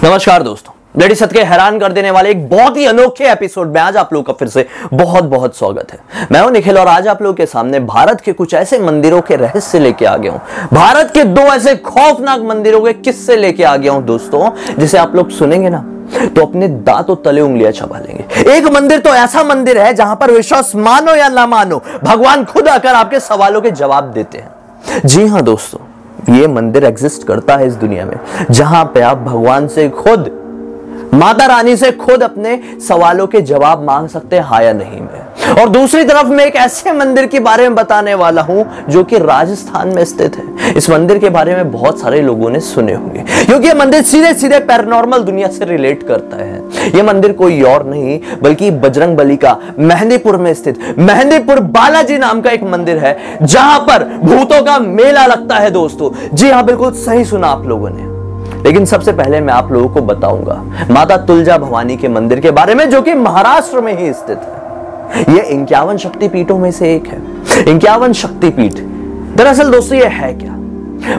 नमस्कार दोस्तों, लेडी सत के हैरान कर देने वाले एक बहुत ही अनोखे एपिसोड में आज आप लोगों का फिर से बहुत बहुत स्वागत है। मैं हूं निखिल और आज आप लोगों के सामने भारत के कुछ ऐसे मंदिरों के रहस्य लेके आ गया हूं। भारत के दो ऐसे खौफनाक मंदिरों के किस्से लेके आ गया हूं दोस्तों, जिसे आप लोग सुनेंगे ना तो अपने दांतों तले उंगलियां चबा लेंगे। एक मंदिर तो ऐसा मंदिर है जहां पर विश्वास मानो या ना मानो, भगवान खुद आकर आपके सवालों के जवाब देते हैं। जी हां दोस्तों, ये मंदिर एग्जिस्ट करता है इस दुनिया में, जहां पे आप भगवान से खुद, माता रानी से खुद अपने सवालों के जवाब मांग सकते हैं, हाँ या नहीं में। और दूसरी तरफ मैं एक ऐसे मंदिर के बारे में बताने वाला हूं जो कि राजस्थान में स्थित है। इस मंदिर के बारे में बहुत सारे लोगों ने सुने होंगे, क्योंकि यह मंदिर सीधे सीधे पैरानॉर्मल दुनिया से रिलेट करता है। यह मंदिर कोई और नहीं बल्कि बजरंगबली का मेहंदीपुर में स्थित मेहंदीपुर बालाजी नाम का एक मंदिर है, जहां पर भूतों का मेला लगता है दोस्तों। जी हाँ, बिल्कुल सही सुना आप लोगों ने। लेकिन सबसे पहले मैं आप लोगों को बताऊंगा माता तुलजा भवानी के मंदिर के बारे में, जो कि महाराष्ट्र में ही स्थित है। यह 51 शक्तिपीठों में से एक है। 51 शक्तिपीठ दरअसल दोस्तों यह है क्या?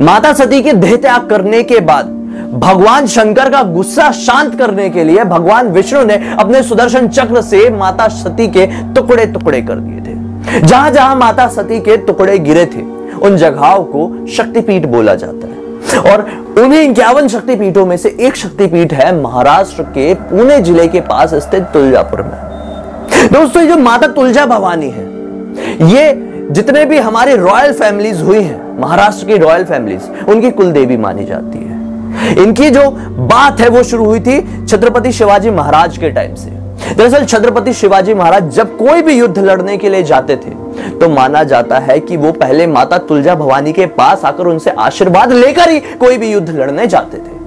माता सती के देह त्याग करने के बाद भगवान शंकर का गुस्सा शांत करने के लिए भगवान विष्णु ने अपने सुदर्शन चक्र से माता सती के टुकड़े टुकड़े कर दिए थे। जहां जहां माता सती के टुकड़े गिरे थे उन जगहों को शक्तिपीठ बोला जाता है। और उन्हीं 51 शक्तिपीठों में से एक शक्तिपीठ है महाराष्ट्र के पुणे जिले के पास स्थित तुलजापुर में। दोस्तों ये जो माता तुलजा भवानी है, ये जितने भी हमारी रॉयल फैमिलीज हुई हैं, महाराष्ट्र की रॉयल फैमिलीज, उनकी कुल देवी मानी जाती है। इनकी जो बात है वो शुरू हुई थी छत्रपति शिवाजी महाराज के टाइम से। दरअसल छत्रपति शिवाजी महाराज जब कोई भी युद्ध लड़ने के लिए जाते थे तो माना जाता है कि वो पहले माता तुलजा भवानी के पास आकर उनसे आशीर्वाद लेकर ही कोई भी युद्ध लड़ने जाते थे।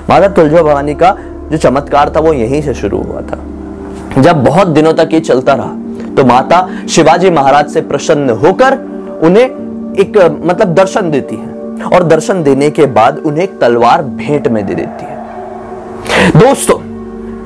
माता तुलजा भवानी का जो चमत्कार था वो यहीं से शुरू हुआ था। जब बहुत दिनों तक ये चलता रहा तो माता शिवाजी महाराज से प्रसन्न होकर उन्हें एक दर्शन देती है, और दर्शन देने के बाद उन्हें एक तलवार भेंट में दे देती है। दोस्तों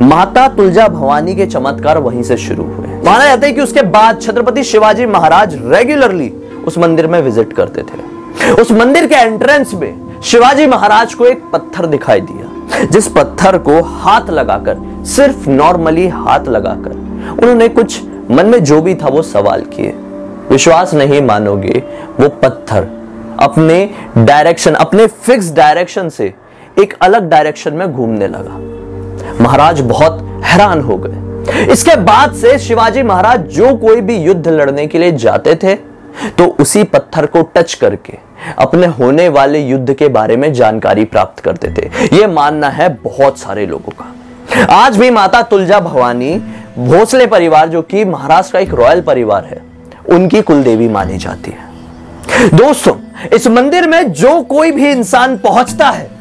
माता तुलजा भवानी के चमत्कार वहीं से शुरू हुए। माना जाता है कि उसके बाद छत्रपति शिवाजी महाराज रेगुलरली उस मंदिर में विजिट करते थे। उस मंदिर के एंट्रेंस में शिवाजी महाराज को एक पत्थर दिखाई दिया, जिस पत्थर को हाथ लगाकर, सिर्फ नॉर्मली हाथ लगाकर, उन्होंने कुछ मन में जो भी था वो सवाल किए। विश्वास नहीं मानोगे, वो पत्थर अपने डायरेक्शन, अपने फिक्स डायरेक्शन से एक अलग डायरेक्शन में घूमने लगा। महाराज बहुत हैरान हो गए। इसके बाद से शिवाजी महाराज जो कोई भी युद्ध लड़ने के लिए जाते थे तो उसी पत्थर को टच करके अपने होने वाले युद्ध के बारे में जानकारी प्राप्त करते थे। यह मानना है बहुत सारे लोगों का। आज भी माता तुलजा भवानी भोसले परिवार, जो कि महाराष्ट्र का एक रॉयल परिवार है, उनकी कुलदेवी मानी जाती है। दोस्तों इस मंदिर में जो कोई भी इंसान पहुंचता है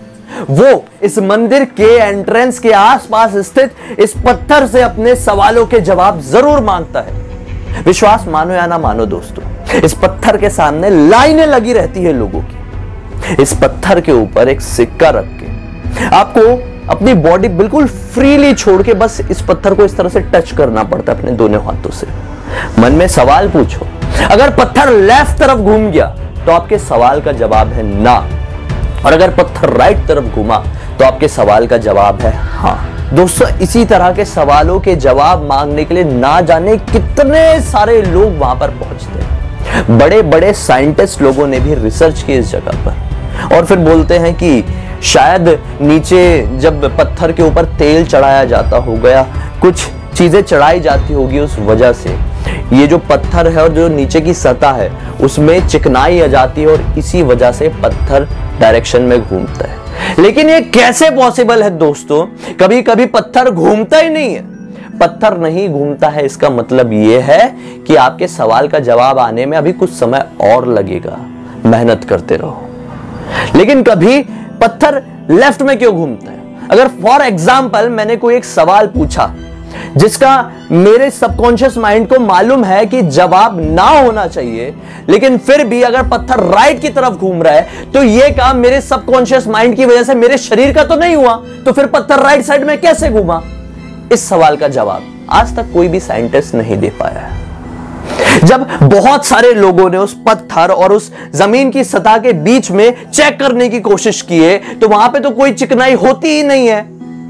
वो इस मंदिर के एंट्रेंस के आसपास स्थित इस पत्थर से अपने सवालों के जवाब जरूर मांगता है। विश्वास मानो या ना मानो दोस्तों, इस पत्थर के सामने लाइनें लगी रहती है लोगों की। इस पत्थर के ऊपर एक सिक्का रख के आपको अपनी बॉडी बिल्कुल फ्रीली छोड़ के बस इस पत्थर को इस तरह से टच करना पड़ता है अपने दोनों हाथों से। मन में सवाल पूछो, अगर पत्थर लेफ्ट तरफ घूम गया तो आपके सवाल का जवाब है ना, और अगर पत्थर राइट तरफ घूमा तो आपके सवाल का जवाब है हाँ। दोस्तों इसी तरह के सवालों के जवाब मांगने के लिए ना जाने कितने सारे लोग वहां पर पहुंचते हैं। बड़े बड़े साइंटिस्ट लोगों ने भी रिसर्च की इस जगह पर, और फिर बोलते हैं कि शायद नीचे जब पत्थर के ऊपर तेल चढ़ाया जाता हो गया, कुछ चीजें चढ़ाई जाती होगी, उस वजह से ये जो पत्थर है और जो नीचे की सतह है उसमें चिकनाई आ जाती है, और इसी वजह से पत्थर डायरेक्शन में घूमता है। लेकिन ये कैसे पॉसिबल है दोस्तों? कभी कभी पत्थर घूमता ही नहीं है। पत्थर नहीं घूमता है इसका मतलब यह है कि आपके सवाल का जवाब आने में अभी कुछ समय और लगेगा, मेहनत करते रहो। लेकिन कभी पत्थर लेफ्ट में क्यों घूमता है? अगर फॉर एग्जाम्पल मैंने कोई एक सवाल पूछा जिसका मेरे सबकॉन्शियस माइंड को मालूम है कि जवाब ना होना चाहिए, लेकिन फिर भी अगर पत्थर राइट की तरफ घूम रहा है तो यह काम मेरे सबकॉन्शियस माइंड की वजह से मेरे शरीर का तो नहीं हुआ, तो फिर पत्थर राइट साइड में कैसे घूमा? इस सवाल का जवाब आज तक कोई भी साइंटिस्ट नहीं दे पाया है। जब बहुत सारे लोगों ने उस पत्थर और उस जमीन की सतह के बीच में चेक करने की कोशिश की है तो वहां पे तो कोई चिकनाई होती ही नहीं है।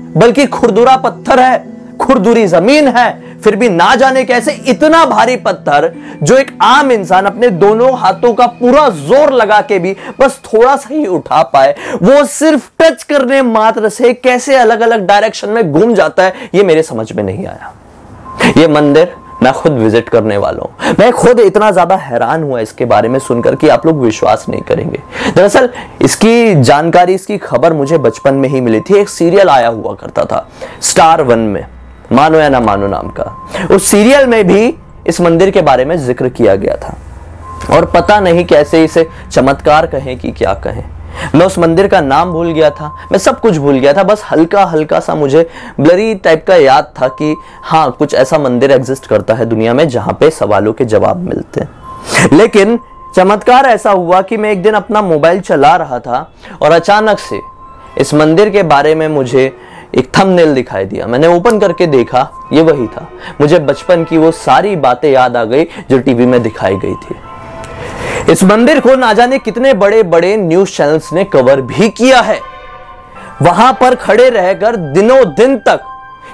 बल्कि खुरदुरा पत्थर है, खुरदुरी जमीन है, फिर भी ना जाने कैसे इतना भारी पत्थर जो एक आम इंसान अपने दोनों हाथों का पूरा जोर लगा के भी बस थोड़ा सा ही उठा पाए, वो सिर्फ टच करने मात्र से कैसे अलग अलग डायरेक्शन में घूम जाता है, ये मेरे समझ में नहीं आया। ये मंदिर मैं खुद विजिट करने वाला हूं, मैं खुद इतना ज्यादा हैरान हुआ इसके बारे में सुनकर कि आप लोग विश्वास नहीं करेंगे। दरअसल इसकी जानकारी, इसकी खबर मुझे बचपन में ही मिली थी। एक सीरियल आया हुआ करता था स्टार 1 में, मानो या ना मानो नाम का। उस सीरियल में भी इस मंदिर के बारे में जिक्र किया गया था और पता नहीं कैसे इसे चमत्कार कहें कि क्या कहें। मैं उस मंदिर का नाम भूल गया था, मैं सब कुछ भूल गया था, बस हल्का हल्का सा मुझे ब्लरी टाइप का याद था कि हाँ, कुछ ऐसा मंदिर एग्जिस्ट करता है दुनिया में जहां पे सवालों के जवाब मिलते हैं। लेकिन चमत्कार ऐसा हुआ कि मैं एक दिन अपना मोबाइल चला रहा था और अचानक से इस मंदिर के बारे में मुझे एक थंबनेल दिखाई दिया। मैंने ओपन करके देखा, ये वही था। मुझे बचपन की वो सारी बातें याद आ गई जो टीवी में दिखाई गई थी। इस मंदिर को ना जाने कितने बड़े बड़े न्यूज चैनल्स ने कवर भी किया है। वहां पर खड़े रहकर दिनों दिन तक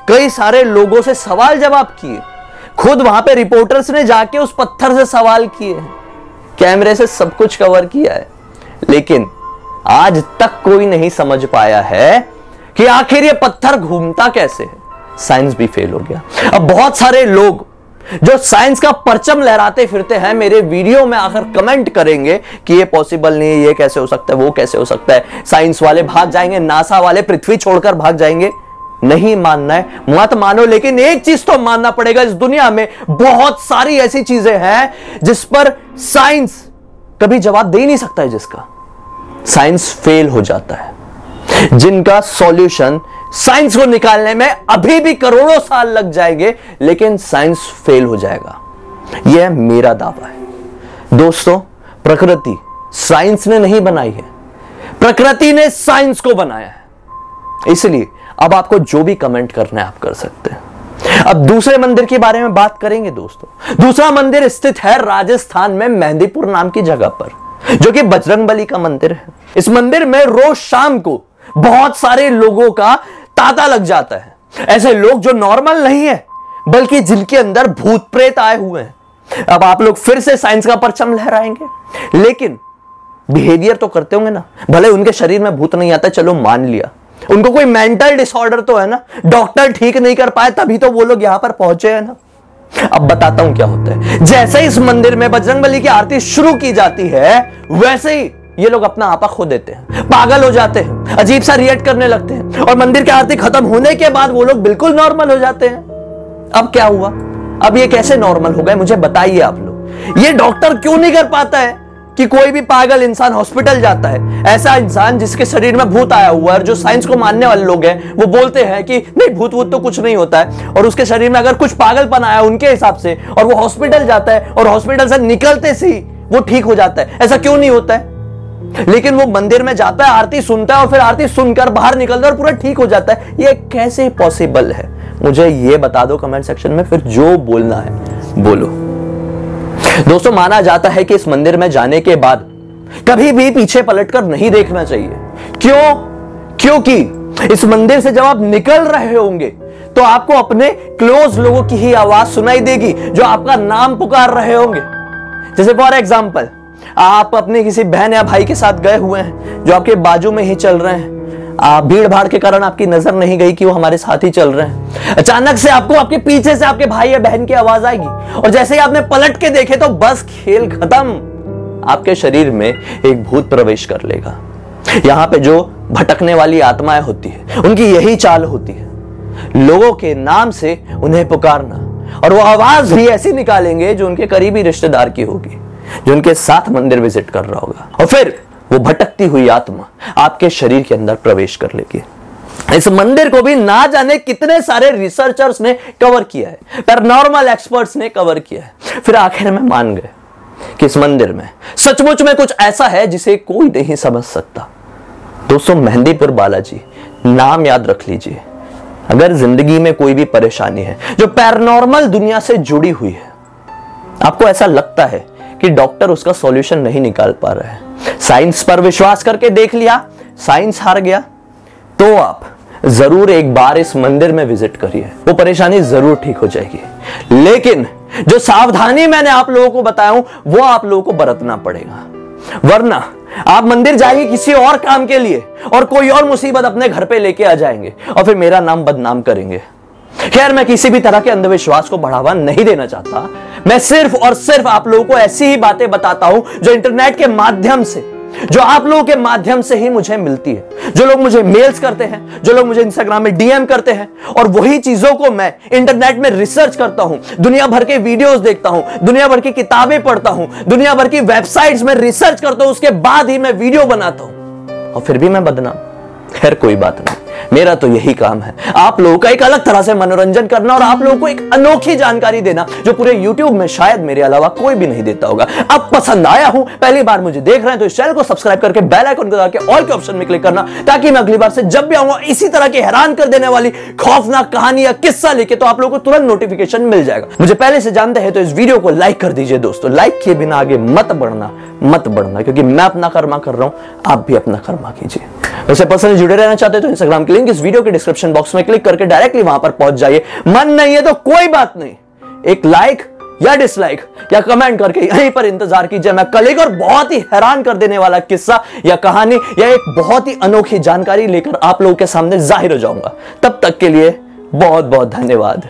कई सारे लोगों से सवाल जवाब किए। खुद वहां पे रिपोर्टर्स ने जाके उस पत्थर से सवाल किए हैं, कैमरे से सब कुछ कवर किया है। लेकिन आज तक कोई नहीं समझ पाया है कि आखिर ये पत्थर घूमता कैसे है। साइंस भी फेल हो गया। अब बहुत सारे लोग जो साइंस का परचम लहराते फिरते हैं मेरे वीडियो में आकर कमेंट करेंगे कि ये पॉसिबल नहीं है, ये कैसे हो सकता है, वो कैसे हो सकता है, साइंस वाले भाग जाएंगे, नासा वाले पृथ्वी छोड़कर भाग जाएंगे। नहीं मानना है मत मानो, लेकिन एक चीज तो मानना पड़ेगा, इस दुनिया में बहुत सारी ऐसी चीजें हैं जिस पर साइंस कभी जवाब दे ही नहीं सकता है, जिसका साइंस फेल हो जाता है, जिनका सॉल्यूशन साइंस को निकालने में अभी भी करोड़ों साल लग जाएंगे, लेकिन साइंस फेल हो जाएगा। यह मेरा दावा है। दोस्तों, प्रकृति साइंस ने नहीं बनाई है, प्रकृति ने साइंस को बनाया है। इसलिए अब आपको जो भी कमेंट करना है आप कर सकते हैं। अब दूसरे मंदिर के बारे में बात करेंगे दोस्तों। दूसरा मंदिर स्थित है राजस्थान में मेहंदीपुर नाम की जगह पर, जो कि बजरंगबली का मंदिर है। इस मंदिर में रोज शाम को बहुत सारे लोगों का तांता लग जाता है। ऐसे लोग जो नॉर्मल नहीं है, बल्कि जिनके अंदर भूत प्रेत आए हुए हैं। अब आप लोग फिर से साइंस का परचम लहराएंगे, लेकिन बिहेवियर तो करते होंगे ना। भले उनके शरीर में भूत नहीं आता, चलो मान लिया, उनको कोई मेंटल डिसऑर्डर तो है ना, डॉक्टर ठीक नहीं कर पाए तभी तो वो लोग यहां पर पहुंचे हैं ना। अब बताता हूं क्या होता है। जैसे इस मंदिर में बजरंगबली की आरती शुरू की जाती है, वैसे ही ये लोग अपना आपा खो देते हैं, पागल हो जाते हैं, अजीब सा रिएक्ट करने लगते हैं, और मंदिर की आरती खत्म होने के बाद वो लोग बिल्कुल नॉर्मल हो जाते हैं। अब क्या हुआ? अब ये कैसे नॉर्मल हो गए, मुझे बताइए आप लोग। ये डॉक्टर क्यों नहीं कर पाता है कि कोई भी पागल इंसान हॉस्पिटल जाता है, ऐसा इंसान जिसके शरीर में भूत आया हुआ है, और जो साइंस को मानने वाले लोग हैं वो बोलते हैं कि नहीं, भूत वूत तो कुछ नहीं होता है, और उसके शरीर में अगर कुछ पागलपन आया उनके हिसाब से, और वो हॉस्पिटल जाता है और हॉस्पिटल से निकलते से वो ठीक हो जाता है। ऐसा क्यों नहीं होता है? लेकिन वो मंदिर में जाता है, आरती सुनता है, और फिर आरती सुनकर बाहर निकलता है और पूरा ठीक हो जाता है। ये कैसे पॉसिबल है? मुझे ये बता दो कमेंट सेक्शन में, फिर जो बोलना है बोलो। दोस्तों, माना जाता है कि इस मंदिर में जाने के बाद कभी भी पीछे पलटकर नहीं देखना चाहिए। क्यों? क्योंकि इस मंदिर से जब आप निकल रहे होंगे तो आपको अपने क्लोज लोगों की ही आवाज सुनाई देगी, जो आपका नाम पुकार रहे होंगे। जैसे फॉर एग्जाम्पल, आप अपने किसी बहन या भाई के साथ गए हुए हैं जो आपके बाजू में ही चल रहे हैं, भीड़ भाड़ के कारण आपकी नजर नहीं गई कि वो हमारे साथ ही चल रहे हैं। अचानक से आपको आपके पीछे से आपके भाई या बहन की आवाज आएगी, और जैसे ही आपने पलट के देखे तो बस खेल खत्म। आपके शरीर में एक भूत प्रवेश कर लेगा। यहां पे जो भटकने वाली आत्माएं होती है, उनकी यही चाल होती है, लोगों के नाम से उन्हें पुकारना, और वो आवाज भी ऐसी निकालेंगे जो उनके करीबी रिश्तेदार की होगी, जो उनके साथ मंदिर विजिट कर रहा होगा, और फिर वो भटकती हुई आत्मा आपके शरीर के अंदर प्रवेश कर लेगी। इस मंदिर को भी ना जाने कितने सारे रिसर्चर्स ने कवर किया है, पैरानॉर्मल एक्सपर्ट्स ने कवर किया है, फिर आखिर में मान गए कि इस मंदिर में सचमुच में कुछ ऐसा है जिसे कोई नहीं समझ सकता। दोस्तों, मेहंदीपुर बालाजी नाम याद रख लीजिए। अगर जिंदगी में कोई भी परेशानी है जो पैरानॉर्मल दुनिया से जुड़ी हुई है, आपको ऐसा लगता है कि डॉक्टर उसका सॉल्यूशन नहीं निकाल पा रहा है, साइंस पर विश्वास करके देख लिया, साइंस हार गया, तो आप जरूर एक बार इस मंदिर में विजिट करिए, वो परेशानी जरूर ठीक हो जाएगी। लेकिन जो सावधानी मैंने आप लोगों को बताया हूं वो आप लोगों को बरतना पड़ेगा, वरना आप मंदिर जाएंगे किसी और काम के लिए और कोई और मुसीबत अपने घर पे लेके आ जाएंगे और फिर मेरा नाम बदनाम करेंगे। खैर, मैं किसी भी तरह के अंधविश्वास को बढ़ावा नहीं देना चाहता। मैं सिर्फ और सिर्फ आप लोगों को ऐसी ही बातें बताता हूं जो इंटरनेट के माध्यम से, जो आप लोगों के माध्यम से ही मुझे मिलती है। जो लोग मुझे मेल्स करते हैं, जो लोग मुझे इंस्टाग्राम में डीएम करते हैं, और वही चीजों को मैं इंटरनेट में रिसर्च करता हूं, दुनिया भर के वीडियोस देखता हूं, दुनिया भर की किताबें पढ़ता हूं, दुनिया भर की वेबसाइट्स में रिसर्च करता हूं, उसके बाद ही मैं वीडियो बनाता हूं और फिर भी मैं बदनाम। खैर, कोई बात नहीं, मेरा तो यही काम है, आप लोगों का एक अलग तरह से मनोरंजन करना और आप लोगों को एक अनोखी जानकारी देना जो पूरे YouTube में शायद मेरे अलावा कोई भी नहीं देता होगा। अब पसंद आया हूं, पहली बार मुझे देख रहे हैं तो इस चैनल को सब्सक्राइब करके बेल आइकन को दबा के ऑल के ऑप्शन में क्लिक करना, ताकि मैं अगली बार से जब भी आऊंगा इसी तरह की हैरान कर देने वाली खौफनाक कहानी या किस्सा लेके, तो आप लोगों को तुरंत नोटिफिकेशन मिल जाएगा। मुझे पहले से जानते हैं तो इस वीडियो को लाइक कर दीजिए दोस्तों। लाइक किए बिना आगे मत बढ़ना, क्योंकि मैं अपना कर्मा कर रहा हूं, आप भी अपना कर्मा कीजिए। वैसे पर्सनली जुड़े रहना चाहते हैं तो इंस्टाग्राम की लिंक इस वीडियो के डिस्क्रिप्शन बॉक्स में क्लिक करके डायरेक्टली वहां पर पहुंच जाइए। मन नहीं है तो कोई बात नहीं, एक लाइक या डिसलाइक या कमेंट करके यहीं पर इंतजार कीजिए। मैं कल एक और बहुत ही हैरान कर देने वाला किस्सा या कहानी या एक बहुत ही अनोखी जानकारी लेकर आप लोगों के सामने जाहिर हो जाऊंगा। तब तक के लिए बहुत बहुत धन्यवाद।